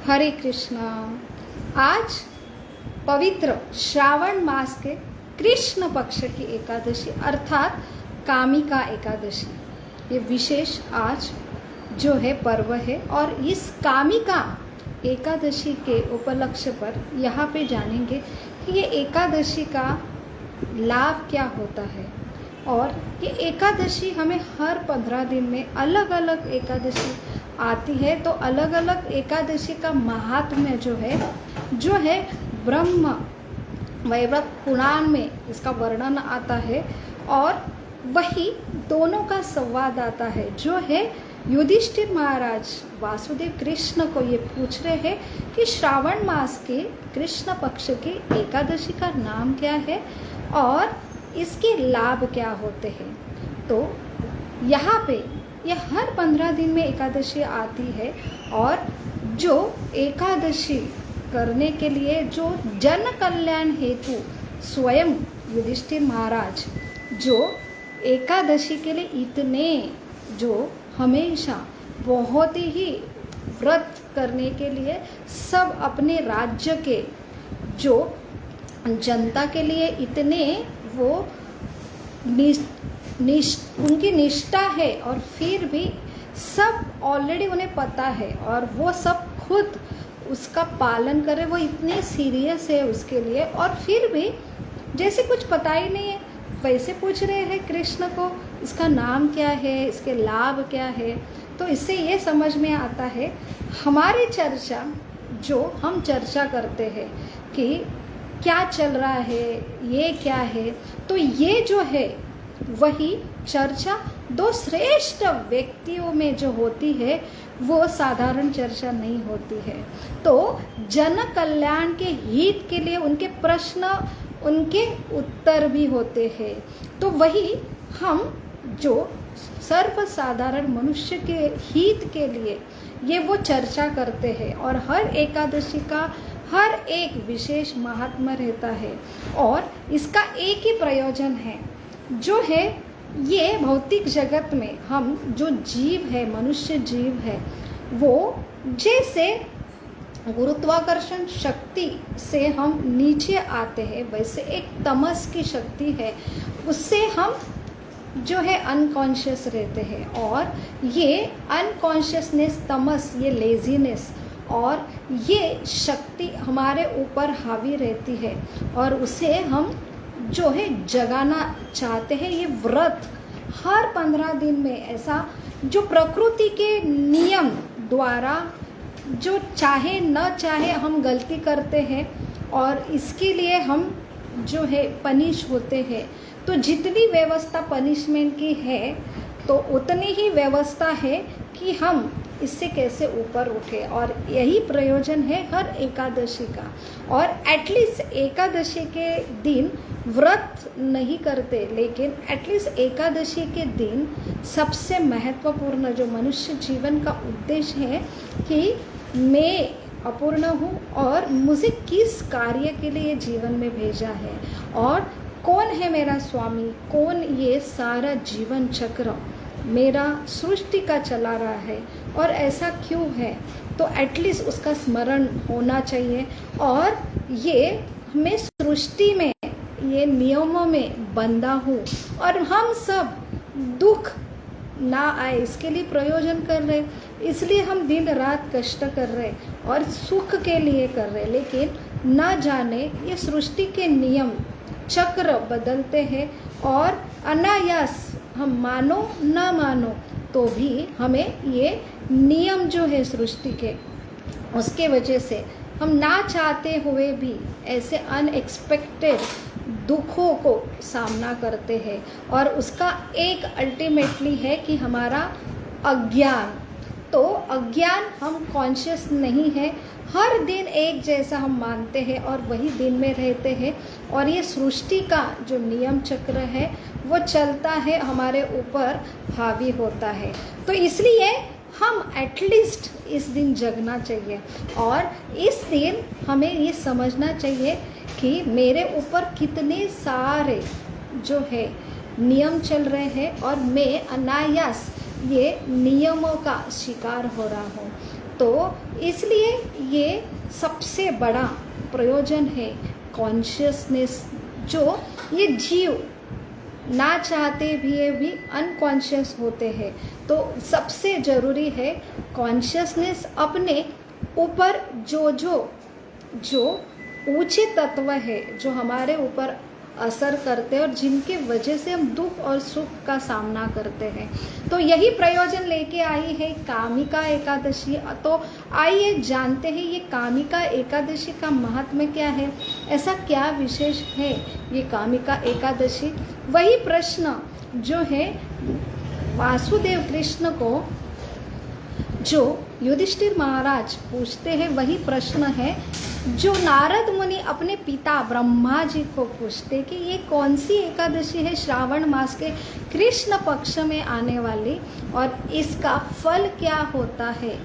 हरे कृष्णा। आज पवित्र श्रावण मास के कृष्ण पक्ष की एकादशी अर्थात कामिका एकादशी, ये विशेष आज जो है पर्व है। और इस कामिका एकादशी के उपलक्ष्य पर यहाँ पे जानेंगे कि ये एकादशी का लाभ क्या होता है। और ये एकादशी हमें हर 15 दिन में अलग अलग एकादशी आती है, तो अलग अलग एकादशी का महात्म्य जो है ब्रह्म वैवर्त पुराण में इसका वर्णन आता है। और वही दोनों का संवाद आता है, जो है युधिष्ठिर महाराज वासुदेव कृष्ण को ये पूछ रहे हैं कि श्रावण मास के कृष्ण पक्ष की एकादशी का नाम क्या है और इसके लाभ क्या होते हैं। तो यहाँ पे ये हर 15 दिन में एकादशी आती है, और जो एकादशी करने के लिए जो जन कल्याण हेतु स्वयं युधिष्ठिर महाराज जो एकादशी के लिए इतने जो हमेशा बहुत ही व्रत करने के लिए सब अपने राज्य के जो जनता के लिए इतने वो उनकी निष्ठा है, और फिर भी सब ऑलरेडी उन्हें पता है और वो सब खुद उसका पालन करे, वो इतने सीरियस है उसके लिए, और फिर भी जैसे कुछ पता ही नहीं है वैसे पूछ रहे हैं कृष्ण को इसका नाम क्या है, इसके लाभ क्या है। तो इससे ये समझ में आता है हमारी चर्चा जो हम चर्चा करते हैं कि क्या चल रहा है, ये क्या है, तो ये जो है वही चर्चा दो श्रेष्ठ व्यक्तियों में जो होती है वो साधारण चर्चा नहीं होती है। तो जन कल्याण के हित के लिए उनके प्रश्न उनके उत्तर भी होते हैं। तो वही हम जो सर्वसाधारण मनुष्य के हित के लिए ये वो चर्चा करते हैं, और हर एकादशी का हर एक विशेष महात्मा रहता है। और इसका एक ही प्रयोजन है, जो है ये भौतिक जगत में हम जो जीव है, मनुष्य जीव है, वो जैसे गुरुत्वाकर्षण शक्ति से हम नीचे आते हैं, वैसे एक तमस की शक्ति है, उससे हम जो है अनकॉन्शियस रहते हैं। और ये अनकॉन्शियसनेस, तमस, ये लेजीनेस और ये शक्ति हमारे ऊपर हावी रहती है, और उसे हम जो है जगाना चाहते हैं। ये व्रत हर 15 दिन में ऐसा जो प्रकृति के नियम द्वारा जो चाहे न चाहे हम गलती करते हैं, और इसके लिए हम जो है पनिश होते हैं। तो जितनी व्यवस्था पनिशमेंट की है तो उतनी ही व्यवस्था है कि हम इससे कैसे ऊपर उठे, और यही प्रयोजन है हर एकादशी का। और एटलीस्ट एकादशी के दिन व्रत नहीं करते, लेकिन एटलीस्ट एकादशी के दिन सबसे महत्वपूर्ण जो मनुष्य जीवन का उद्देश्य है कि मैं अपूर्ण हूँ और मुझे किस कार्य के लिए जीवन में भेजा है, और कौन है मेरा स्वामी, कौन ये सारा जीवन चक्र मेरा सृष्टि का चला रहा है, और ऐसा क्यों है। तो एटलीस्ट उसका स्मरण होना चाहिए। और ये मैं सृष्टि में ये नियमों में बंधा हूँ, और हम सब दुख ना आए इसके लिए प्रयोजन कर रहे, इसलिए हम दिन रात कष्ट कर रहे और सुख के लिए कर रहे, लेकिन ना जाने ये सृष्टि के नियम चक्र बदलते हैं, और अनायास हम मानो ना मानो तो भी हमें ये नियम जो है सृष्टि के, उसके वजह से हम ना चाहते हुए भी ऐसे अनएक्सपेक्टेड दुखों को सामना करते हैं। और उसका एक अल्टीमेटली है कि हमारा अज्ञान। तो अज्ञान, हम कॉन्शियस नहीं है, हर दिन एक जैसा हम मानते हैं और वही दिन में रहते हैं, और ये सृष्टि का जो नियम चक्र है वो चलता है, हमारे ऊपर हावी होता है। तो इसलिए हम एटलीस्ट इस दिन जगना चाहिए, और इस दिन हमें ये समझना चाहिए कि मेरे ऊपर कितने सारे जो है नियम चल रहे हैं, और मैं अनायास ये नियमों का शिकार हो रहा हूँ। तो इसलिए ये सबसे बड़ा प्रयोजन है कॉन्शियसनेस, जो ये जीव ना चाहते भी अनकॉन्शियस होते हैं। तो सबसे ज़रूरी है कॉन्शियसनेस अपने ऊपर जो ऊंचे तत्व है जो हमारे ऊपर असर करते हैं और जिनके वजह से हम दुख और सुख का सामना करते हैं। तो यही प्रयोजन लेके आई है कामिका एकादशी। तो आइए जानते हैं ये कामिका एकादशी का महात्म्य क्या है, ऐसा क्या विशेष है ये कामिका एकादशी। वही प्रश्न जो है वासुदेव कृष्ण को जो युधिष्ठिर महाराज पूछते हैं, वही प्रश्न है जो नारद मुनि अपने पिता ब्रह्मा जी को पूछते कि ये कौन सी एकादशी है श्रावण मास के कृष्ण पक्ष में आने वाली, और इसका फल क्या होता है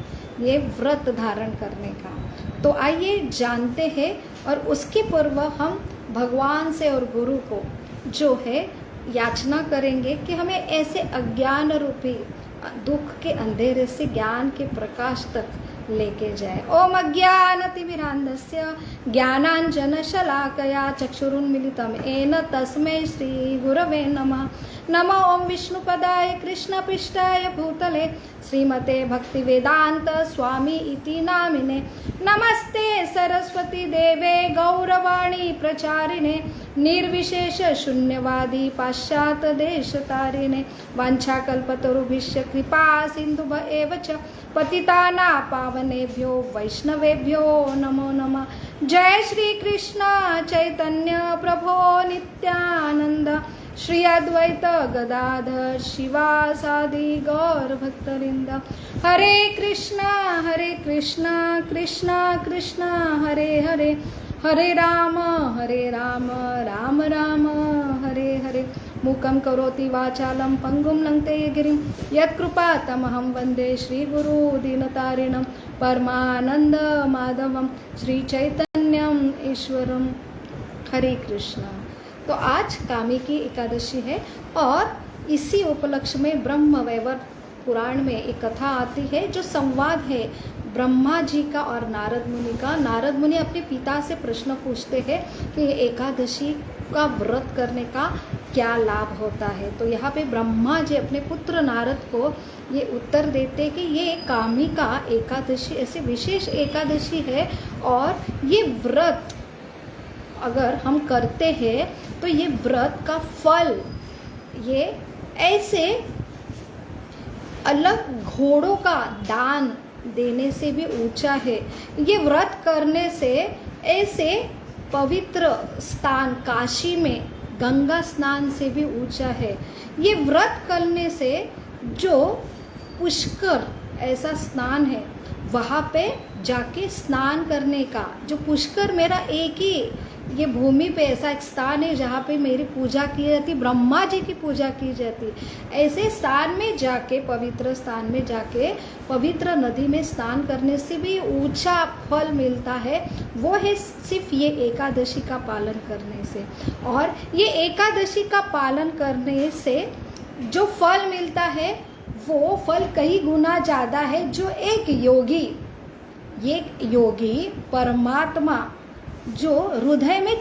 ये व्रत धारण करने का। तो आइए जानते हैं, और उसके पूर्व हम भगवान से और गुरु को जो है याचना करेंगे कि हमें ऐसे अज्ञान रूपी दुख के अंधेरे से ज्ञान के प्रकाश तक लेके जाए। ओम अज्ञानतिमिरान्धस्य ज्ञानाञ्जनशलाकया चक्षुरुन्मीलितं येन तस्मै श्री गुरवे नमः। नमः ओम विष्णुपदाय कृष्णपृष्ठाय भूतले श्रीमते भक्तिवेदांत स्वामी इति नामिने। नमस्ते सरस्वती देवे गौरवाणी प्रचारिणे निर्विशेष शून्यवादी पाश्चात्य देशतारिणे। वाञ्छाकल्पतरुभ्यश्च कृपा सिन्धुभ्य एव च पतितानां पावनेभ्यो वैष्णवेभ्यो नमो नमः। जय श्री कृष्ण चैतन्य प्रभो नित्यानंद श्री अद्वैत गदाधर शिवासादि गौर भक्तवृंद। हरे कृष्णा कृष्णा कृष्णा हरे हरे, हरे राम राम राम हरे हरे। मूकं करोति वाचालं पंगुं लंघते गिरिं यत्कृपातमहं वन्दे श्रीगुरु दीनतारिणं परमानंद माधवं श्रीचैतन्यं ईश्वरं। हरे कृष्ण। तो आज कामिकी एकादशी है और इसी उपलक्ष्य में ब्रह्म वैवर्त पुराण में एक कथा आती है जो संवाद है ब्रह्मा जी का और नारद मुनि का। नारद मुनि अपने पिता से प्रश्न पूछते हैं कि एकादशी का व्रत करने का क्या लाभ होता है। तो यहाँ पे ब्रह्मा जी अपने पुत्र नारद को ये उत्तर देते कि ये कामिका एकादशी ऐसी विशेष एकादशी है, और ये व्रत अगर हम करते हैं तो ये व्रत का फल ये ऐसे अलग घोड़ों का दान देने से भी ऊंचा है। ये व्रत करने से ऐसे पवित्र स्थान काशी में गंगा स्नान से भी ऊंचा है। ये व्रत करने से जो पुष्कर ऐसा स्नान है वहाँ पे जाके स्नान करने का, जो पुष्कर मेरा एक ही ये भूमि पे ऐसा एक स्थान है जहाँ पे मेरी पूजा की जाती, ब्रह्मा जी की पूजा की जाती। ऐसे स्थान में जाके, पवित्र स्थान में जाके पवित्र नदी में स्नान करने से भी ऊंचा फल मिलता है। वो है सिर्फ ये एकादशी का पालन करने से। और ये एकादशी का पालन करने से जो फल मिलता है वो फल कई गुना ज़्यादा है। जो एक योगी परमात्मा जो हृदय में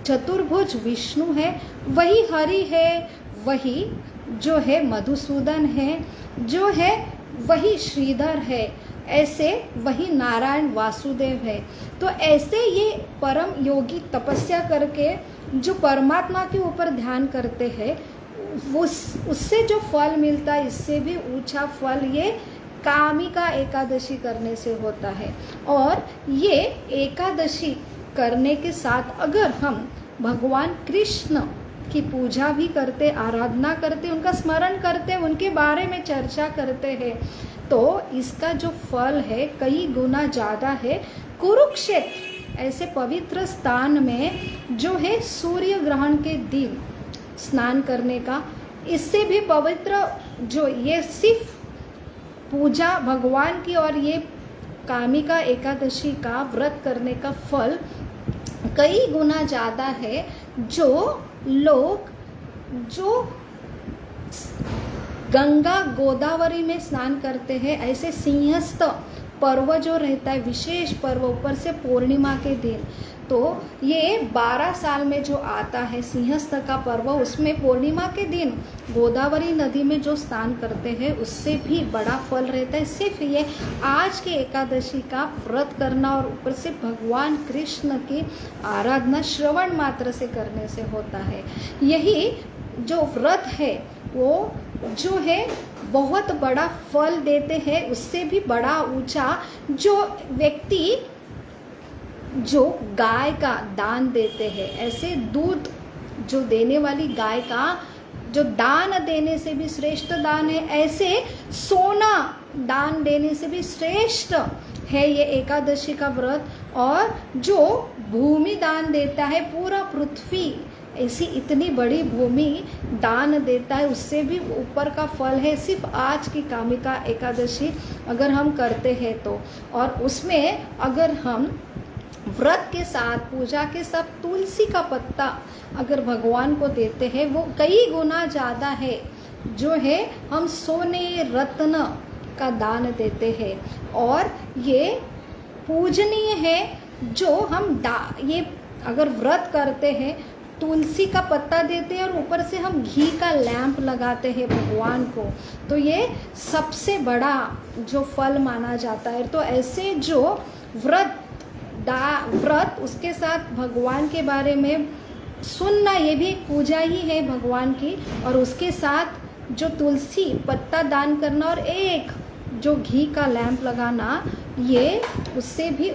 चतुर्भुज विष्णु है, वही हरि है, वही जो है मधुसूदन है, जो है वही श्रीधर है, ऐसे वही नारायण वासुदेव है। तो ऐसे ये परम योगी तपस्या करके जो परमात्मा के ऊपर ध्यान करते हैं उससे जो फल मिलता है, इससे भी ऊंचा फल ये कामिका एकादशी करने से होता है। और ये एकादशी करने के साथ अगर हम भगवान कृष्ण की पूजा भी करते, आराधना करते, उनका स्मरण करते, उनके बारे में चर्चा करते हैं, तो इसका जो फल है कई गुना ज़्यादा है। कुरुक्षेत्र ऐसे पवित्र स्थान में जो है सूर्य ग्रहण के दिन स्नान करने का, इससे भी पवित्र जो ये सिर्फ पूजा भगवान की और ये कामिका एकादशी का व्रत करने का फल कई गुना ज़्यादा है। जो लोग जो गंगा गोदावरी में स्नान करते हैं, ऐसे सिंहस्थ पर्व जो रहता है, विशेष पर्व, ऊपर से पूर्णिमा के दिन, तो ये 12 साल में जो आता है सिंहस्थ का पर्व, उसमें पूर्णिमा के दिन गोदावरी नदी में जो स्नान करते हैं उससे भी बड़ा फल रहता है। सिर्फ ये आज के एकादशी का व्रत करना और ऊपर से भगवान कृष्ण की आराधना श्रवण मात्र से करने से होता है। यही जो व्रत है वो जो है बहुत बड़ा फल देते हैं, उससे भी बड़ा ऊंचा जो व्यक्ति जो गाय का दान देते हैं, ऐसे दूध जो देने वाली गाय का जो दान देने से भी श्रेष्ठ दान है, ऐसे सोना दान देने से भी श्रेष्ठ है ये एकादशी का व्रत। और जो भूमि दान देता है, पूरा पृथ्वी ऐसी इतनी बड़ी भूमि दान देता है, उससे भी ऊपर का फल है सिर्फ आज की कामिका एकादशी अगर हम करते हैं तो। और उसमें अगर हम व्रत के साथ, पूजा के साथ तुलसी का पत्ता अगर भगवान को देते हैं, वो कई गुना ज़्यादा है जो है हम सोने रत्न का दान देते हैं। और ये पूजनीय है जो हम ये अगर व्रत करते हैं, तुलसी का पत्ता देते हैं और ऊपर से हम घी का लैंप लगाते हैं भगवान को, तो ये सबसे बड़ा जो फल माना जाता है। तो ऐसे जो व्रत उसके साथ भगवान के बारे में सुनना, ये भी एक पूजा ही है भगवान की। और उसके साथ जो तुलसी पत्ता दान करना और एक जो घी का लैंप लगाना, ये उससे भी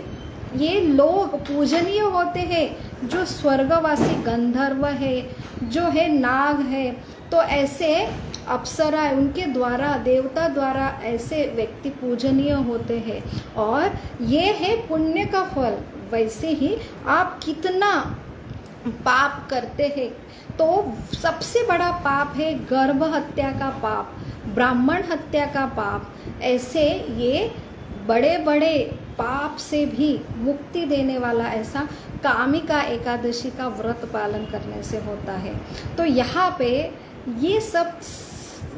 ये लोग पूजनीय होते हैं। जो स्वर्गवासी गंधर्व है, जो है नाग है, तो ऐसे अप्सरा है, उनके द्वारा, देवता द्वारा ऐसे व्यक्ति पूजनीय होते हैं। और ये है पुण्य का फल। वैसे ही आप कितना पाप करते हैं, तो सबसे बड़ा पाप है गर्भ हत्या का पाप, ब्राह्मण हत्या का पाप। ऐसे ये बड़े बड़े पाप से भी मुक्ति देने वाला ऐसा कामिका एकादशी का व्रत पालन करने से होता है। तो यहाँ पे ये सब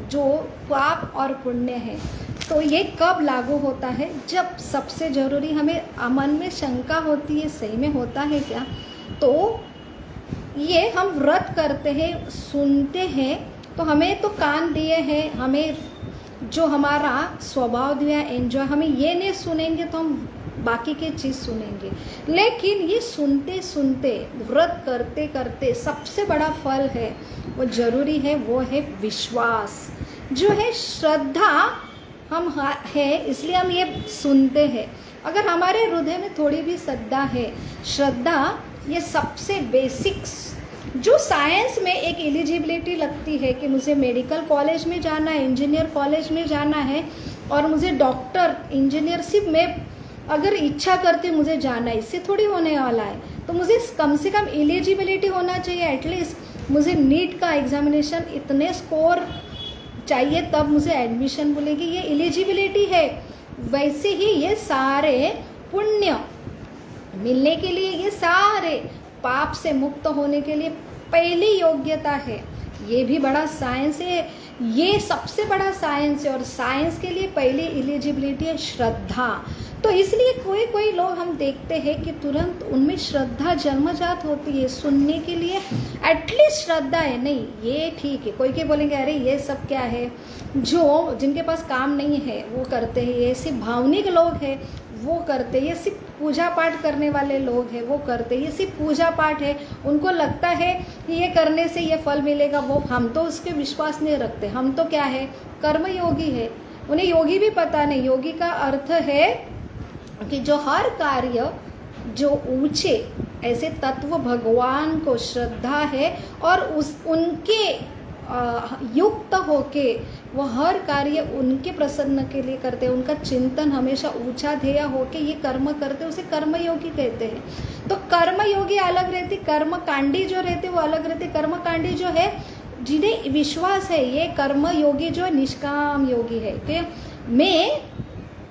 जो पाप और पुण्य है, तो ये कब लागू होता है? जब सबसे ज़रूरी हमें मन में शंका होती है, सही में होता है क्या? तो ये हम व्रत करते हैं, सुनते हैं, तो हमें तो कान दिए हैं, हमें जो हमारा स्वभाव दिया एंजॉय, हमें ये नहीं सुनेंगे तो हम बाकी की चीज़ सुनेंगे। लेकिन ये सुनते सुनते, व्रत करते करते सबसे बड़ा फल है वो ज़रूरी है, वो है विश्वास, जो है श्रद्धा। हम है इसलिए हम ये सुनते हैं। अगर हमारे हृदय में थोड़ी भी श्रद्धा है, श्रद्धा ये सबसे बेसिक्स जो साइंस में एक एलिजिबिलिटी लगती है कि मुझे मेडिकल कॉलेज में जाना है, इंजीनियर कॉलेज में जाना है और मुझे डॉक्टर इंजीनियरशिप में अगर इच्छा करती मुझे जाना है, इससे थोड़ी होने वाला है। तो मुझे कम से कम एलिजिबिलिटी होना चाहिए, एटलीस्ट मुझे नीट का एग्जामिनेशन इतने स्कोर चाहिए तब मुझे एडमिशन बोलेगी, ये एलिजिबिलिटी है। वैसे ही ये सारे पुण्य मिलने के लिए, ये सारे पाप से मुक्त होने के लिए पहली योग्यता है। ये भी बड़ा साइंस है, ये सबसे बड़ा साइंस है। और साइंस के लिए पहली एलिजिबिलिटी है श्रद्धा। तो इसलिए कोई कोई लोग हम देखते हैं कि तुरंत उनमें श्रद्धा जन्मजात होती है, सुनने के लिए एटलीस्ट श्रद्धा है। नहीं, ये ठीक है। कोई के बोलेंगे अरे ये सब क्या है, जो जिनके पास काम नहीं है वो करते हैं, ये सिर्फ भावनिक लोग हैं वो करते हैं, ये सिर्फ पूजा पाठ करने वाले लोग हैं वो करते हैं, ये सिर्फ पूजा पाठ है, उनको लगता है कि ये करने से ये फल मिलेगा। वो हम तो उसके विश्वास नहीं रखते। हम तो क्या है, कर्मयोगी है। उन्हें योगी भी पता नहीं। योगी का अर्थ है कि जो हर कार्य, जो ऊंचे ऐसे तत्व भगवान को श्रद्धा है और उनके युक्त होके वो हर कार्य उनके प्रसन्न के लिए करते हैं, उनका चिंतन हमेशा ऊंचा ध्येय होके ये कर्म करते हैं, उसे कर्मयोगी कहते हैं। तो कर्मयोगी अलग रहती, कर्मकांडी जो रहते वो अलग रहते। कर्मकांडी जो है जिन्हें विश्वास है, ये कर्मयोगी जो है निष्काम योगी है कि मैं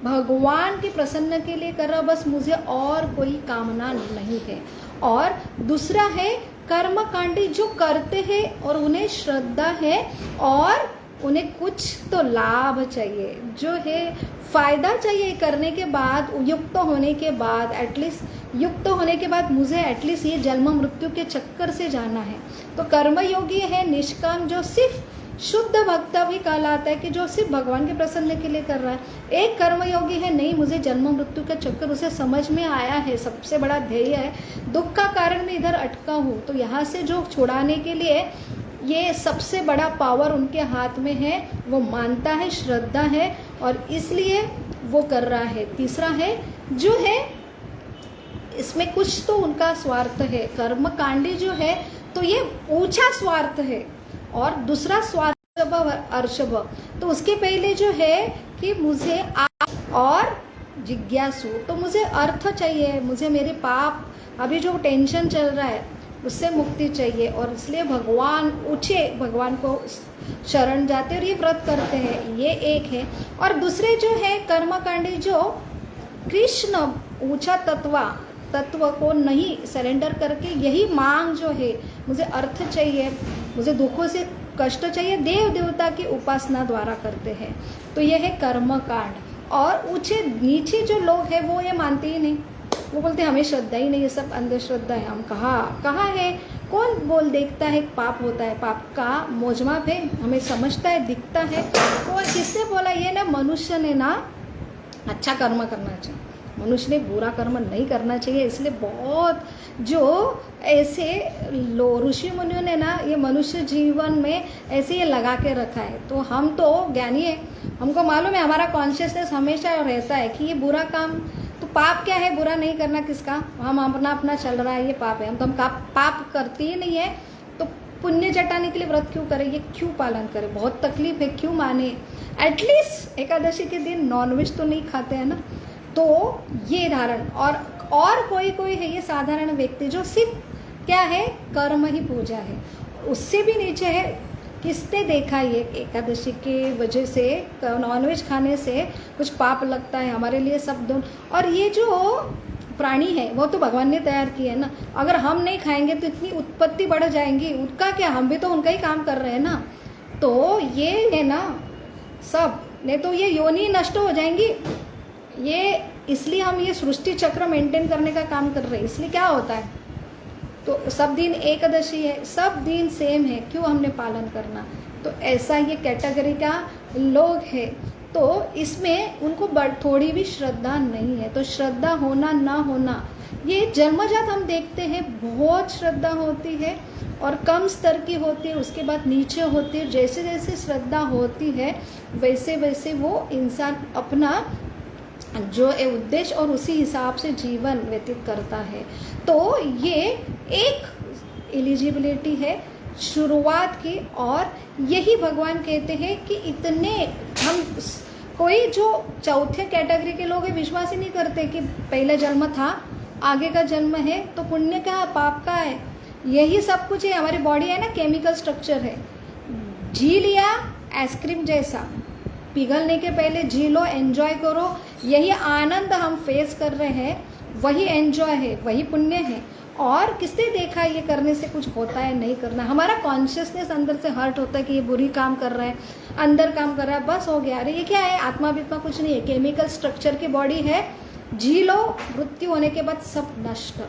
भगवान के प्रसन्न के लिए कर रहा, बस मुझे और कोई कामना नहीं है। और दूसरा है कर्मकांडी जो करते हैं और उन्हें श्रद्धा है और उन्हें कुछ तो लाभ चाहिए, जो है फ़ायदा चाहिए करने के बाद, युक्त होने के बाद, एटलीस्ट युक्त होने के बाद मुझे एटलीस्ट ये जन्म मृत्यु के चक्कर से जाना है। तो कर्मयोगी है निष्काम, जो सिर्फ शुद्ध भक्त भी कहलाता है कि जो सिर्फ भगवान के प्रसन्न के लिए कर रहा है। एक कर्मयोगी है नहीं, मुझे जन्म मृत्यु का चक्कर, उसे समझ में आया है, सबसे बड़ा ध्येय है, दुख का कारण मैं इधर अटका हूँ, तो यहाँ से जो छुड़ाने के लिए ये सबसे बड़ा पावर उनके हाथ में है, वो मानता है, श्रद्धा है और इसलिए वो कर रहा है। तीसरा है जो है इसमें कुछ तो उनका स्वार्थ है, कर्मकांडी जो है तो ये ऊंचा स्वार्थ है। और दूसरा स्वार्थ अर्षभ, तो उसके पहले जो है कि मुझे और जिज्ञासु, तो मुझे अर्थ चाहिए, मुझे मेरे पाप अभी जो टेंशन चल रहा है उससे मुक्ति चाहिए, और इसलिए भगवान ऊंचे भगवान को शरण जाते और ये व्रत करते हैं, ये एक है। और दूसरे जो है कर्मकांडी जो कृष्ण ऊंचा तत्व को नहीं सरेंडर करके यही मांग जो है, मुझे अर्थ चाहिए, मुझे दुखों से कष्ट चाहिए, देव देवता की उपासना द्वारा करते हैं, तो यह है कर्मकांड। और ऊंचे नीचे जो लोग हैं वो ये मानते ही नहीं, वो बोलते हमें श्रद्धा ही नहीं, ये सब अंधश्रद्धा है। हम कहाँ है, कौन बोल देखता है पाप होता है, पाप का मोजमाप है, हमें समझता है, दिखता है। तो किसने बोला, ये ना मनुष्य ने ना अच्छा कर्म करना चाहिए, मनुष्य ने बुरा कर्म नहीं करना चाहिए। इसलिए बहुत जो ऐसे ऋषि मुनियों ने ना ये मनुष्य जीवन में ऐसे ये लगा के रखा है। तो हम तो ज्ञानी है, हमको मालूम है, हमारा कॉन्शियसनेस हमेशा रहता है कि ये बुरा काम, तो पाप क्या है, बुरा नहीं करना किसका, हम अपना चल रहा है, ये पाप है, हम पाप करते ही नहीं है, तो पुण्य जटाने के लिए व्रत क्यों करें, ये क्यों पालन करें, बहुत तकलीफ है, क्यों माने। एटलीस्ट एकादशी के दिन नॉनवेज तो नहीं खाते हैं ना, तो ये धारण। और कोई है ये साधारण व्यक्ति जो सिर्फ क्या है, कर्म ही पूजा है, उससे भी नीचे है। किसने देखा ये एकादशी के वजह से नॉनवेज खाने से कुछ पाप लगता है हमारे लिए सब दोनों। और ये जो प्राणी है वो तो भगवान ने तैयार किया है ना, अगर हम नहीं खाएंगे तो इतनी उत्पत्ति बढ़ जाएंगी, उनका क्या, हम भी तो उनका ही काम कर रहे हैं ना। तो ये है ना सब, नहीं तो ये योनि नष्ट हो जाएंगी। ये इसलिए हम ये सृष्टि चक्र मेंटेन करने का काम कर रहे हैं। इसलिए क्या होता है, तो सब दिन एकादशी है, सब दिन सेम है, क्यों हमने पालन करना। तो ऐसा ये कैटेगरी का लोग है, तो इसमें उनको थोड़ी भी श्रद्धा नहीं है। तो श्रद्धा होना ना होना ये जन्मजात हम देखते हैं, बहुत श्रद्धा होती है और कम स्तर की होती है, उसके बाद नीचे होती है। जैसे जैसे श्रद्धा होती है वैसे वैसे वो इंसान अपना जो उद्देश्य और उसी हिसाब से जीवन व्यतीत करता है। तो ये एक एलिजिबिलिटी है शुरुआत की, और यही भगवान कहते हैं कि इतने हम कोई जो चौथे कैटेगरी के लोग हैं विश्वास ही नहीं करते कि पहला जन्म था, आगे का जन्म है, तो पुण्य का पाप का है, यही सब कुछ है। हमारी बॉडी है ना, केमिकल स्ट्रक्चर है, जी लिया आइसक्रीम जैसा, पिघलने के पहले जी लो, एंजॉय करो, यही आनंद हम फेस कर रहे हैं, वही एंजॉय है, वही पुण्य है। और किसने देखा ये करने से कुछ होता है, नहीं करना। हमारा कॉन्शियसनेस अंदर से हर्ट होता है कि ये बुरी काम कर रहा है, अंदर काम कर रहा है, बस हो गया। अरे ये क्या है, आत्मा वित्मा कुछ नहीं है, केमिकल स्ट्रक्चर की बॉडी है, जी लो, मृत्यु होने के बाद सब नष्ट,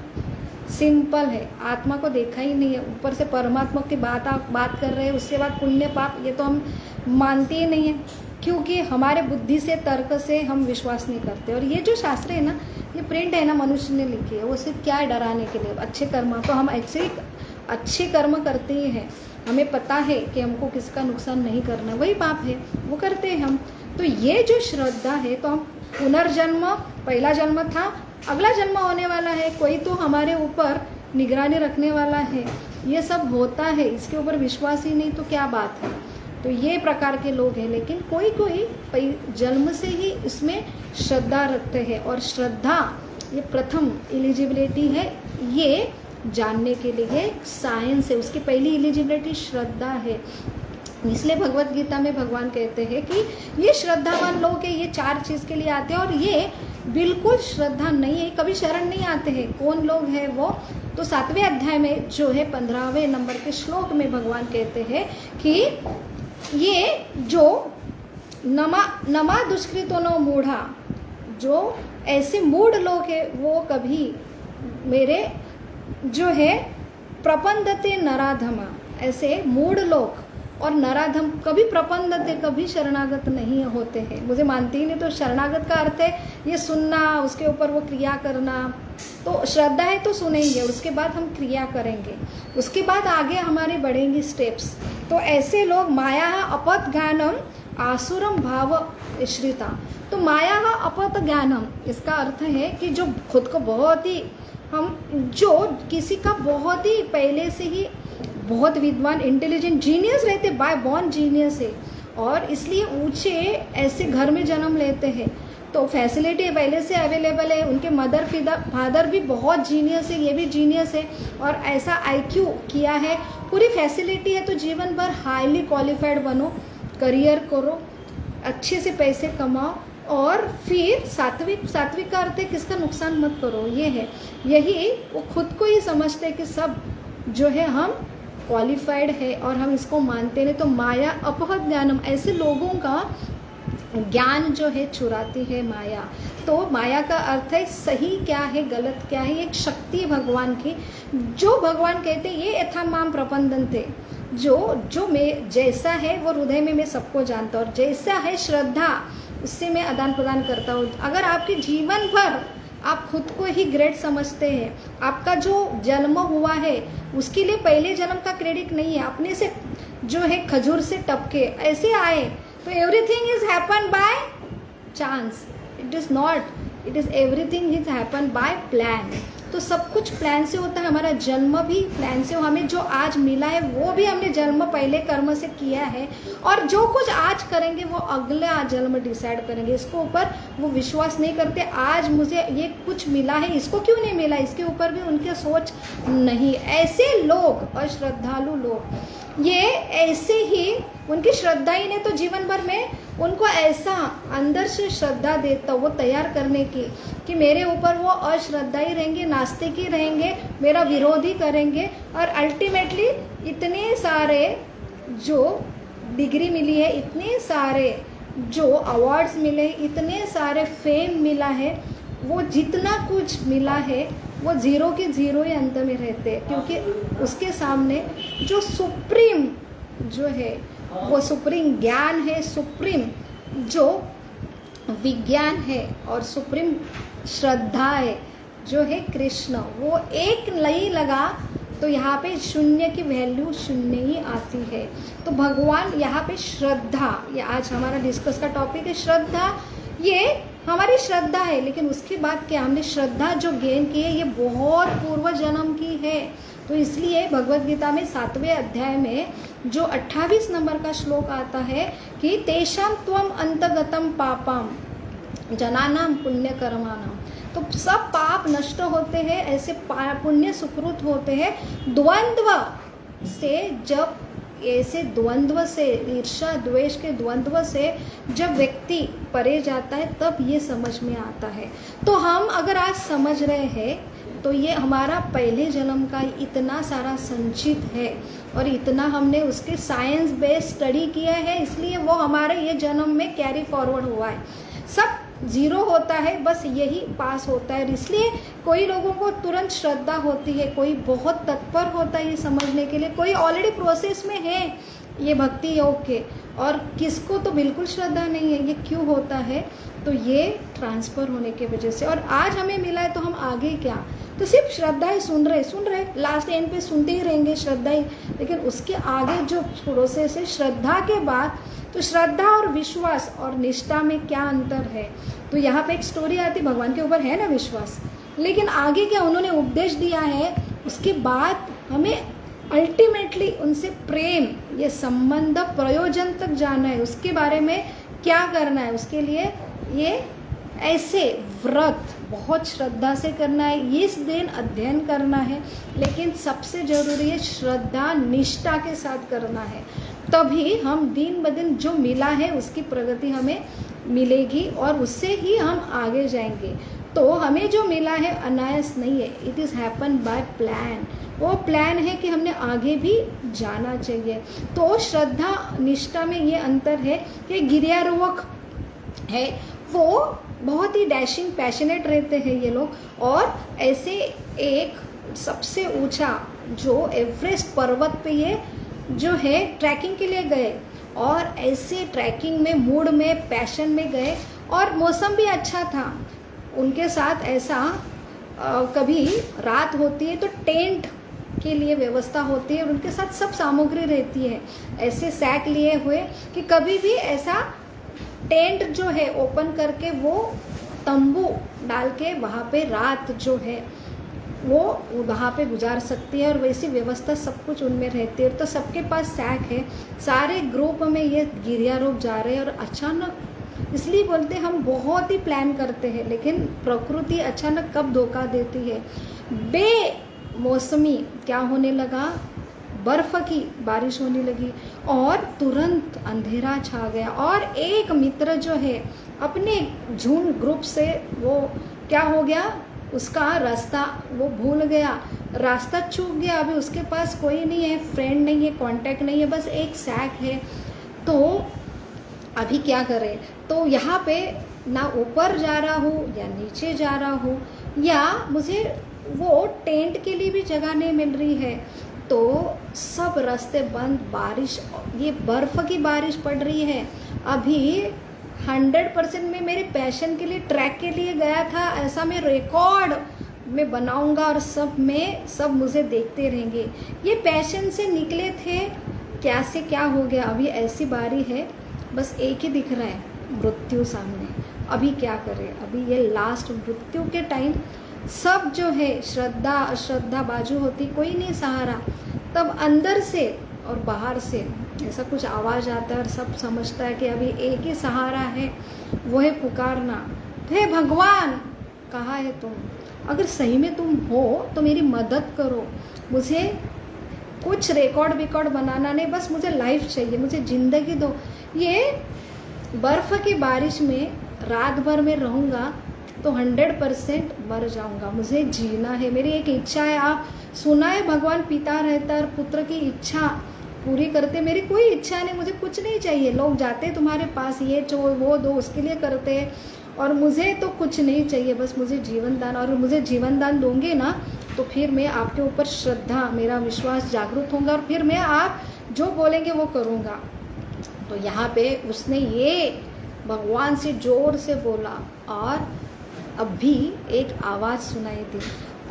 सिंपल है। आत्मा को देखा ही नहीं है, ऊपर से परमात्मा की बात कर रहे हैं, उसके बाद पुण्य पाप ये तो हम मानते ही नहीं है, क्योंकि हमारे बुद्धि से तर्क से हम विश्वास नहीं करते। और ये जो शास्त्र है ना, ये प्रिंट है ना, मनुष्य ने लिखी है, वो सिर्फ क्या है, डराने के लिए, अच्छे कर्म। तो हम ऐसे ही अच्छे कर्म करते ही हैं, हमें पता है कि हमको किसका नुकसान नहीं करना, वही पाप है, वो करते हैं हम। तो ये जो श्रद्धा है, तो हम पुनर्जन्म, पहला जन्म था, अगला जन्म होने वाला है, कोई तो हमारे ऊपर निगरानी रखने वाला है, ये सब होता है, इसके ऊपर विश्वास ही नहीं तो क्या बात है। तो ये प्रकार के लोग हैं, लेकिन कोई जन्म से ही इसमें श्रद्धा रखते हैं। और श्रद्धा ये प्रथम एलिजिबिलिटी है, ये जानने के लिए साइंस है, उसकी पहली एलिजिबिलिटी श्रद्धा है। इसलिए भगवत गीता में भगवान कहते हैं कि ये श्रद्धावान लोग हैं, ये 4 चीज़ के लिए आते हैं, और ये बिल्कुल श्रद्धा नहीं है, कभी शरण नहीं आते हैं। कौन लोग हैं वो, तो 7वें अध्याय में जो है 15वें नंबर के श्लोक में भगवान कहते हैं कि ये जो नमा दुष्कृतो नो मूढ़ा, जो ऐसे मूढ़ लोग हैं वो कभी मेरे जो है प्रपंदते नराधमा, ऐसे मूढ़ लोग और नराधम कभी प्रपंदते, कभी शरणागत नहीं होते हैं। मुझे मानते ही नहीं, तो शरणागत का अर्थ है ये सुनना, उसके ऊपर वो क्रिया करना। तो श्रद्धा है तो सुनेंगे, उसके बाद हम क्रिया करेंगे, उसके बाद आगे हमारे बढ़ेंगे स्टेप्स। तो ऐसे लोग माया अपत ज्ञानम आसुरम भाव श्रिता। तो माया अपत ज्ञानम, इसका अर्थ है कि जो खुद को बहुत ही जो किसी का बहुत ही पहले से ही बहुत विद्वान इंटेलिजेंट जीनियस रहते, बाय बॉर्न जीनियस है, और इसलिए ऊंचे ऐसे घर में जन्म लेते हैं, तो फैसिलिटी पहले से अवेलेबल है, उनके मदर फादर भी बहुत जीनियस है, ये भी जीनियस है, और ऐसा आईक्यू किया है, पूरी फैसिलिटी है, तो जीवन भर हाईली क्वालिफाइड बनो, करियर करो, अच्छे से पैसे कमाओ, और फिर सात्विक का अर्थ है किसका नुकसान मत करो। ये है, यही वो खुद को ही समझते हैं कि सब जो है हम क्वालिफाइड है और हम इसको मानते नहीं। तो माया अपहत ज्ञानम, ऐसे लोगों का ज्ञान जो है चुराती है माया। तो माया का अर्थ है सही क्या है गलत क्या है, एक शक्ति है भगवान की, जो भगवान कहते हैं ये यथा माम प्रपंदन थे, जो मैं जैसा है वो हृदय में मैं सबको जानता हूँ, और जैसा है श्रद्धा उससे मैं आदान प्रदान करता हूँ। अगर आपके जीवन भर आप खुद को ही ग्रेट समझते हैं, आपका जो जन्म हुआ है उसके लिए पहले जन्म का क्रेडिट नहीं है, अपने से जो है खजूर से टपके ऐसे आए, तो everything is happen by chance, it is not, it is everything is happen by plan. तो सब कुछ प्लान से होता है, हमारा जन्म भी प्लान से, हमें जो आज मिला है वो भी हमने जन्म पहले कर्म से किया है, और जो कुछ आज करेंगे वो अगले आज जन्म डिसाइड करेंगे। इसको ऊपर वो विश्वास नहीं करते, आज मुझे ये कुछ मिला है इसको क्यों नहीं मिला, इसके ऊपर भी उनके सोच नहीं। ऐसे लोग अश्रद्धालु लोग, ये ऐसे ही उनकी श्रद्धा ही ने तो जीवन भर में उनको ऐसा अंदर से श्रद्धा देता वो तैयार करने की कि मेरे ऊपर वो अश्रद्धा ही रहेंगे, नास्तिक ही रहेंगे, मेरा विरोध ही करेंगे, और अल्टीमेटली इतने सारे जो डिग्री मिली है, इतने सारे जो अवार्ड्स मिले, इतने सारे फेम मिला है, वो जितना कुछ मिला है वो जीरो के जीरो ही अंत में रहते हैं, क्योंकि उसके सामने जो सुप्रीम जो है वो सुप्रीम ज्ञान है, सुप्रीम जो विज्ञान है और सुप्रीम श्रद्धा है जो है कृष्ण, वो एक नहीं लगा तो यहाँ पे शून्य की वैल्यू शून्य ही आती है। तो भगवान यहाँ पे श्रद्धा, ये आज हमारा डिस्कस का टॉपिक है श्रद्धा, ये हमारी श्रद्धा है, लेकिन उसके बाद क्या हमने श्रद्धा जो गेन की है ये बहुत पूर्व जन्म की है। तो इसलिए भगवत गीता में 7वें अध्याय में जो 28 नंबर का श्लोक आता है कि तेषां त्वम अंतगतम पापम जनानाम पुण्य कर्माणाम, तो सब पाप नष्ट होते हैं, ऐसे पुण्य सुकृत होते हैं द्वंद्व से, जब ऐसे द्वंद्व से, ईर्ष्या द्वेष के द्वंद्व से जब व्यक्ति परे जाता है तब ये समझ में आता है। तो हम अगर आज समझ रहे हैं तो ये हमारा पहले जन्म का इतना सारा संचित है और इतना हमने उसके साइंस बेस्ड स्टडी किया है, इसलिए वो हमारे ये जन्म में कैरी फॉरवर्ड हुआ है। सब जीरो होता है, बस यही पास होता है। इसलिए कोई लोगों को तुरंत श्रद्धा होती है, कोई बहुत तत्पर होता है ये समझने के लिए, कोई ऑलरेडी प्रोसेस में है ये भक्ति योग के, और किसको तो बिल्कुल श्रद्धा नहीं है। ये क्यों होता है? तो ये ट्रांसफ़र होने की वजह से। और आज हमें मिला है तो हम आगे क्या, तो सिर्फ श्रद्धा ही सुन रहे लास्ट एंड पे सुनते ही रहेंगे श्रद्धा ही, लेकिन उसके आगे जो प्रोसेस है श्रद्धा के बाद, तो श्रद्धा और विश्वास और निष्ठा में क्या अंतर है। तो यहाँ पे एक स्टोरी आती, भगवान के ऊपर है ना विश्वास, लेकिन आगे क्या उन्होंने उपदेश दिया है, उसके बाद हमें अल्टीमेटली उनसे प्रेम, ये संबंध प्रयोजन तक जाना है, उसके बारे में क्या करना है, उसके लिए ये ऐसे व्रत बहुत श्रद्धा से करना है, इस दिन अध्ययन करना है, लेकिन सबसे ज़रूरी है श्रद्धा निष्ठा के साथ करना है। तभी हम दिन ब दिन जो मिला है उसकी प्रगति हमें मिलेगी और उससे ही हम आगे जाएंगे। तो हमें जो मिला है अनायास नहीं है, it is happen by plan. वो प्लान है कि हमने आगे भी जाना चाहिए। तो श्रद्धा निष्ठा में ये अंतर है कि गिर्यारोहक है वो बहुत ही डैशिंग पैशनेट रहते हैं ये लोग, और ऐसे एक सबसे ऊंचा जो एवरेस्ट पर्वत पे ये जो है ट्रैकिंग के लिए गए, और ऐसे ट्रैकिंग में मूड में पैशन में गए, और मौसम भी अच्छा था उनके साथ। ऐसा कभी रात होती है तो टेंट के लिए व्यवस्था होती है और उनके साथ सब सामग्री रहती है, ऐसे सैक लिए हुए कि कभी भी ऐसा टेंट जो है ओपन करके वो तंबू डाल के वहाँ पे रात जो है वो वहाँ पे गुजार सकती है, और वैसी व्यवस्था सब कुछ उनमें रहती है। तो सबके पास सैक है, सारे ग्रुप में ये गिर्यारोहक जा रहे हैं, और अचानक, इसलिए बोलते हैं हम बहुत ही प्लान करते हैं लेकिन प्रकृति अचानक कब धोखा देती है। बेमौसमी क्या होने लगा, बर्फ की बारिश होने लगी और तुरंत अंधेरा छा गया, और एक मित्र जो है अपने झुंड ग्रुप से वो क्या हो गया, उसका रास्ता वो भूल गया, रास्ता चूक गया। अभी उसके पास कोई नहीं है, फ्रेंड नहीं है, कांटेक्ट नहीं है, बस एक सैक है। तो अभी क्या करें, तो यहाँ पे ना ऊपर जा रहा हूँ या नीचे जा रहा हूँ, या मुझे वो टेंट के लिए भी जगह नहीं मिल रही है। तो सब रास्ते बंद, बारिश, ये बर्फ़ की बारिश पड़ रही है। अभी 100% में मेरे पैशन के लिए, ट्रैक के लिए गया था, ऐसा मैं रिकॉर्ड में बनाऊंगा और सब मुझे देखते रहेंगे। ये पैशन से निकले थे, क्या से क्या हो गया। अभी ऐसी बारी है, बस एक ही दिख रहा है, मृत्यु सामने। अभी क्या करें, अभी ये लास्ट मृत्यु के टाइम सब जो है श्रद्धा अश्रद्धा बाजू होती, कोई नहीं सहारा। तब अंदर से और बाहर से ऐसा कुछ आवाज़ आता है और सब समझता है कि अभी एक ही सहारा है, वो है पुकारना, हे भगवान कहाँ है तुम, अगर सही में तुम हो तो मेरी मदद करो, मुझे कुछ रिकॉर्ड बनाना नहीं, बस मुझे लाइफ चाहिए, मुझे ज़िंदगी दो। ये बर्फ़ की बारिश में रात भर में रहूँगा तो 100% मर जाऊँगा, मुझे जीना है, मेरी एक इच्छा है। आप सुना है भगवान पिता रहता है और पुत्र की इच्छा पूरी करते, मेरी कोई इच्छा नहीं, मुझे कुछ नहीं चाहिए। लोग जाते तुम्हारे पास, ये जो वो दो, उसके लिए करते हैं, और मुझे तो कुछ नहीं चाहिए, बस मुझे जीवन दान, और मुझे जीवन दान दोगे ना तो फिर मैं आपके ऊपर श्रद्धा, मेरा विश्वास जागरूक होगा, और फिर मैं आप जो बोलेंगे वो करूँगा। तो यहाँ पे उसने ये भगवान से जोर से बोला, और अभी एक आवाज़ सुनाई दी,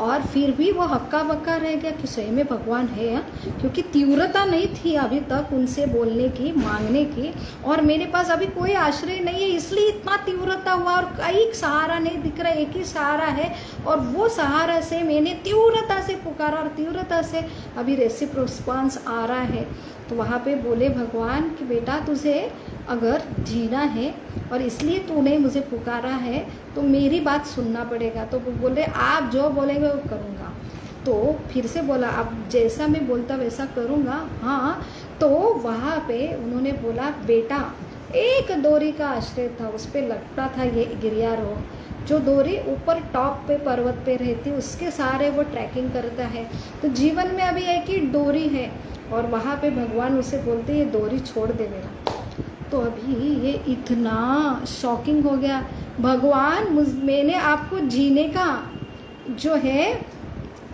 और फिर भी वो हक्का बक्का रह गया कि सही में भगवान है, क्योंकि तीव्रता नहीं थी अभी तक उनसे बोलने की, मांगने की, और मेरे पास अभी कोई आश्रय नहीं है, इसलिए इतना तीव्रता हुआ, और कई सहारा नहीं दिख रहा, एक ही सहारा है, और वो सहारा से मैंने तीव्रता से पुकारा, और तीव्रता से अभी रेसिप्रोस्पॉन्स आ रहा है। तो वहाँ पे बोले भगवान कि बेटा तुझे अगर जीना है और इसलिए तूने मुझे पुकारा है तो मेरी बात सुनना पड़ेगा। तो वो बोले आप जो बोलेंगे वो करूँगा। तो फिर से बोला आप जैसा मैं बोलता वैसा करूँगा, हाँ। तो वहाँ पे उन्होंने बोला बेटा एक डोरी का आश्रय था, उस पर लगता था ये गिर्यारोहक, जो डोरी ऊपर टॉप पे पर्वत पे रहती उसके सहारे वो ट्रैकिंग करता है। तो जीवन में अभी एक ही डोरी है, और वहाँ पे भगवान उसे बोलते ये डोरी छोड़ दे मेरा। तो अभी ये इतना शॉकिंग हो गया, भगवान मैंने आपको जीने का जो है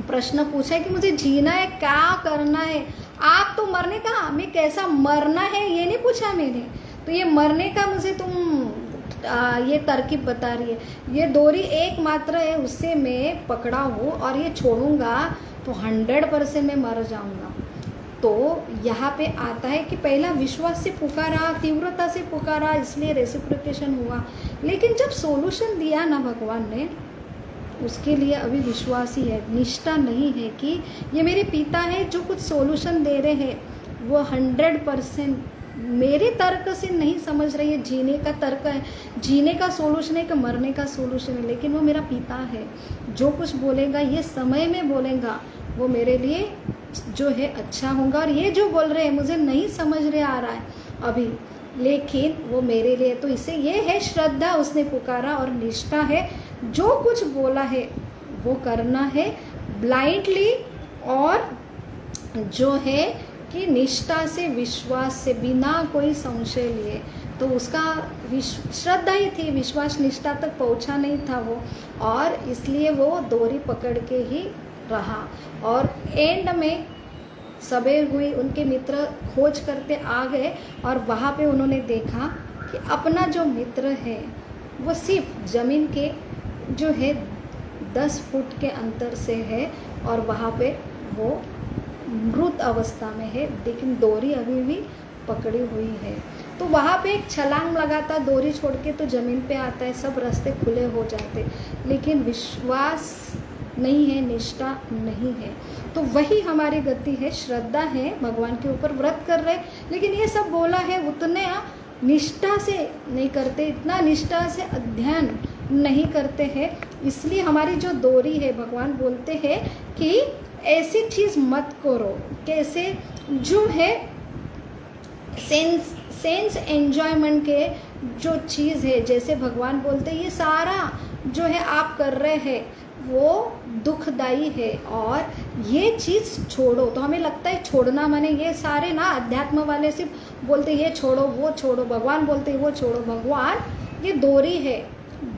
प्रश्न पूछा है कि मुझे जीना है, क्या करना है, आप तो मरने का, मैं कैसा मरना है ये नहीं पूछा मैंने। तो ये मरने का मुझे तुम ये तरकीब बता रही है, ये डोरी एकमात्र है, उससे मैं पकड़ा हूँ, और ये छोड़ूंगा तो 100% मैं मर जाऊँगा। तो यहाँ पे आता है कि पहला विश्वास से पुकारा, तीव्रता से पुकारा, इसलिए रेसिप्रोकेशन हुआ। लेकिन जब सॉल्यूशन दिया ना भगवान ने, उसके लिए अभी विश्वास ही है, निष्ठा नहीं है कि ये मेरे पिता हैं जो कुछ सॉल्यूशन दे रहे हैं, वो 100% मेरे तर्क से नहीं समझ रही है। जीने का तर्क है, जीने का सॉल्यूशन है कि मरने का सॉल्यूशन है, लेकिन वो मेरा पिता है, जो कुछ बोलेगा ये समय में बोलेगा, वो मेरे लिए जो है अच्छा होगा। और ये जो बोल रहे हैं मुझे नहीं समझ रहे आ रहा है अभी, लेकिन वो मेरे लिए, तो इसे ये है श्रद्धा, उसने पुकारा, और निष्ठा है, जो कुछ बोला है वो करना है ब्लाइंडली, और जो है कि निष्ठा से, विश्वास से, बिना कोई संशय लिए, तो उसका श्रद्धा ही थी, विश्वास निष्ठा तक पहुंचा नहीं था वो, और इसलिए वो डोरी पकड़ के ही रहा। और एंड में सवेर हुई, उनके मित्र खोज करते आ गए और वहाँ पे उन्होंने देखा कि अपना जो मित्र है वो सिर्फ ज़मीन के जो है 10 फुट के अंतर से है, और वहाँ पे वो मृत अवस्था में है, लेकिन डोरी अभी भी पकड़ी हुई है। तो वहाँ पे एक छलांग लगाता, डोरी छोड़ के तो ज़मीन पे आता है, सब रास्ते खुले हो जाते, लेकिन विश्वास नहीं है, निष्ठा नहीं है। तो वही हमारी गति है, श्रद्धा है, भगवान के ऊपर व्रत कर रहे, लेकिन ये सब बोला है उतने निष्ठा से नहीं करते, इतना निष्ठा से अध्ययन नहीं करते हैं। इसलिए हमारी जो डोरी है, भगवान बोलते हैं कि ऐसी चीज़ मत करो, कैसे जो है सेंस एंजॉयमेंट के जो चीज़ है, जैसे भगवान बोलते हैं ये सारा जो है आप कर रहे हैं वो दुखदाई है, और ये चीज़ छोड़ो। तो हमें लगता है छोड़ना माने ये सारे ना अध्यात्म वाले सिर्फ बोलते ये छोड़ो वो छोड़ो, भगवान बोलते वो छोड़ो। भगवान ये डोरी है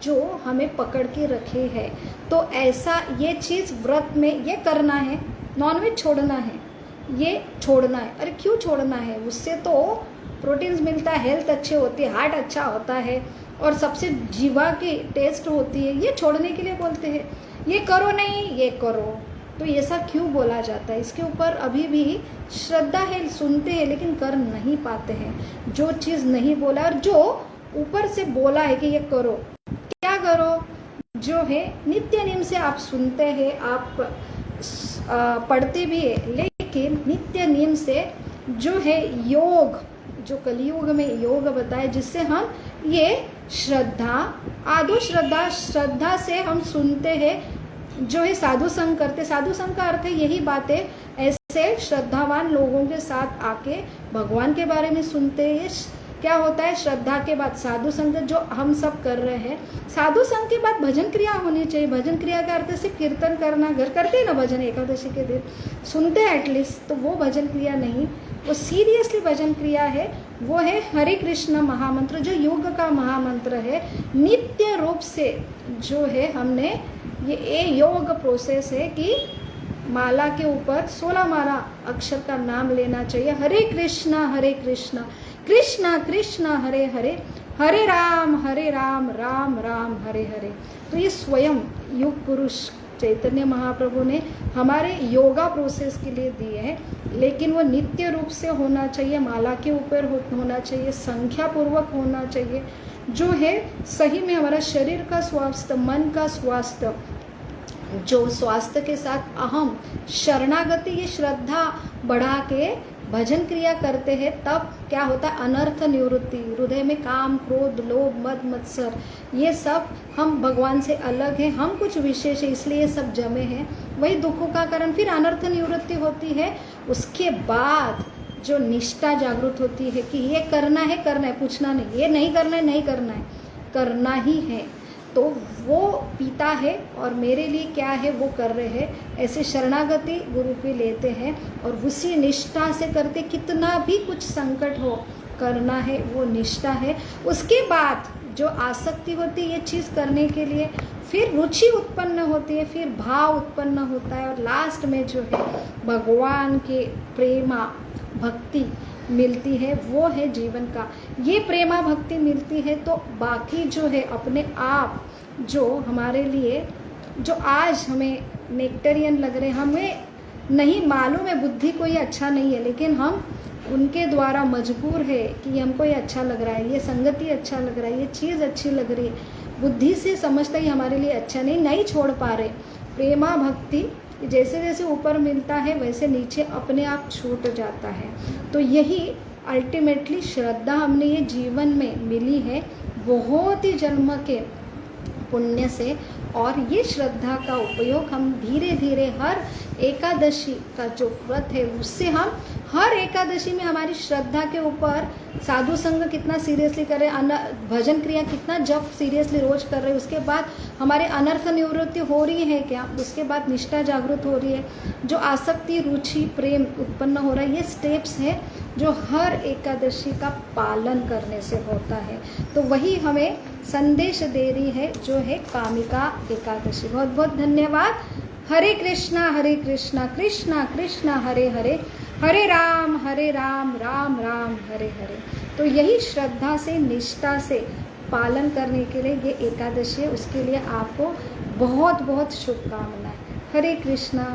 जो हमें पकड़ के रखे है। तो ऐसा ये चीज़ व्रत में ये करना है, नॉनवेज छोड़ना है, ये छोड़ना है। अरे क्यों छोड़ना है? उससे तो प्रोटीन्स मिलता है, हेल्थ अच्छी होती है, हार्ट अच्छा होता है, और सबसे जीवा की टेस्ट होती है। ये छोड़ने के लिए बोलते हैं, ये करो नहीं ये करो। तो ये सब क्यों बोला जाता है? इसके ऊपर अभी भी श्रद्धा है, सुनते हैं लेकिन कर नहीं पाते हैं। जो चीज़ नहीं बोला और जो ऊपर से बोला है कि ये करो, क्या करो? जो है नित्य नियम से आप सुनते हैं, आप पढ़ते भी है, लेकिन नित्य नियम से जो है योग, जो कलियुग में योग बताए, जिससे हम ये श्रद्धा, आदो श्रद्धा से हम सुनते हैं, जो है साधु संग करते। साधु संग का अर्थ है यही बातें, ऐसे श्रद्धावान लोगों के साथ आके भगवान के बारे में सुनते हैं। क्या होता है? श्रद्धा के बाद साधु संग, जो हम सब कर रहे हैं। साधु संग के बाद भजन क्रिया होनी चाहिए। भजन क्रिया का अर्थ से कीर्तन करना, घर करते हैं ना भजन, एकादशी के दिन सुनते हैं एटलीस्ट, तो वो भजन क्रिया नहीं, वो सीरियसली भजन क्रिया है। वो है हरे कृष्ण महामंत्र, जो योग का महामंत्र है। नित्य रूप से जो है हमने ये योग प्रोसेस है कि माला के ऊपर 16 माला अक्षर का नाम लेना चाहिए। हरे कृष्णा कृष्णा कृष्णा हरे हरे, हरे राम राम राम हरे हरे। तो ये स्वयं युग पुरुष चैतन्य महाप्रभु ने हमारे योगा प्रोसेस के लिए दिए हैं, लेकिन वो नित्य रूप से होना चाहिए, माला के ऊपर होना चाहिए, संख्या पूर्वक होना चाहिए, जो है सही में हमारा शरीर का स्वास्थ्य, मन का स्वास्थ्य, जो स्वास्थ्य के साथ अहम शरणागति, ये श्रद्धा बढ़ा के भजन क्रिया करते हैं, तब क्या होता है? अनर्थ निवृत्ति। हृदय में काम, क्रोध, लोभ, मद, मत्सर, ये सब हम भगवान से अलग हैं, हम कुछ विशेष है, इसलिए ये सब जमे हैं, वही दुखों का कारण। फिर अनर्थ निवृत्ति होती है, उसके बाद जो निष्ठा जागृत होती है कि ये करना है पूछना नहीं, ये नहीं करना है, करना ही है। तो वो पीता है और मेरे लिए क्या है वो कर रहे हैं, ऐसे शरणागति गुरु पे लेते हैं और उसी निष्ठा से करते। कितना भी कुछ संकट हो, करना है, वो निष्ठा है। उसके बाद जो आसक्ति होती है ये चीज़ करने के लिए, फिर रुचि उत्पन्न होती है, फिर भाव उत्पन्न होता है, और लास्ट में जो है भगवान के प्रेमा भक्ति मिलती है, वो है जीवन का। ये प्रेमा भक्ति मिलती है तो बाकी जो है अपने आप, जो हमारे लिए, जो आज हमें नेक्टेरियन लग रहे हैं, हमें नहीं मालूम है, बुद्धि को ये अच्छा नहीं है, लेकिन हम उनके द्वारा मजबूर है कि हमको ये अच्छा लग रहा है, ये संगति अच्छा लग रहा है, ये चीज़ अच्छी लग रही है, बुद्धि से समझता ही हमारे लिए अच्छा नहीं छोड़ पा रहे। प्रेमा भक्ति जैसे जैसे ऊपर मिलता है वैसे नीचे अपने आप छूट जाता है। तो यही अल्टीमेटली श्रद्धा हमने ये जीवन में मिली है बहुत ही जन्म के पुण्य से, और ये श्रद्धा का उपयोग हम धीरे धीरे हर एकादशी का जो व्रत है उससे हम हर एकादशी में हमारी श्रद्धा के ऊपर साधु संग कितना सीरियसली कर रहे हैं, भजन क्रिया कितना जप सीरियसली रोज कर रहे हैं, उसके बाद हमारे अनर्थ निवृत्ति हो रही है क्या, उसके बाद निष्ठा जागृत हो रही है, जो आसक्ति रुचि प्रेम उत्पन्न हो रहा है, ये स्टेप्स है जो हर एकादशी का पालन करने से होता है। तो वही हमें संदेश दे रही है जो है कामिका एकादशी। बहुत बहुत धन्यवाद। हरे कृष्णा कृष्णा कृष्णा हरे हरे, हरे राम राम राम हरे हरे। तो यही श्रद्धा से निष्ठा से पालन करने के लिए ये एकादशी है, उसके लिए आपको बहुत बहुत शुभकामनाएं। हरे कृष्णा।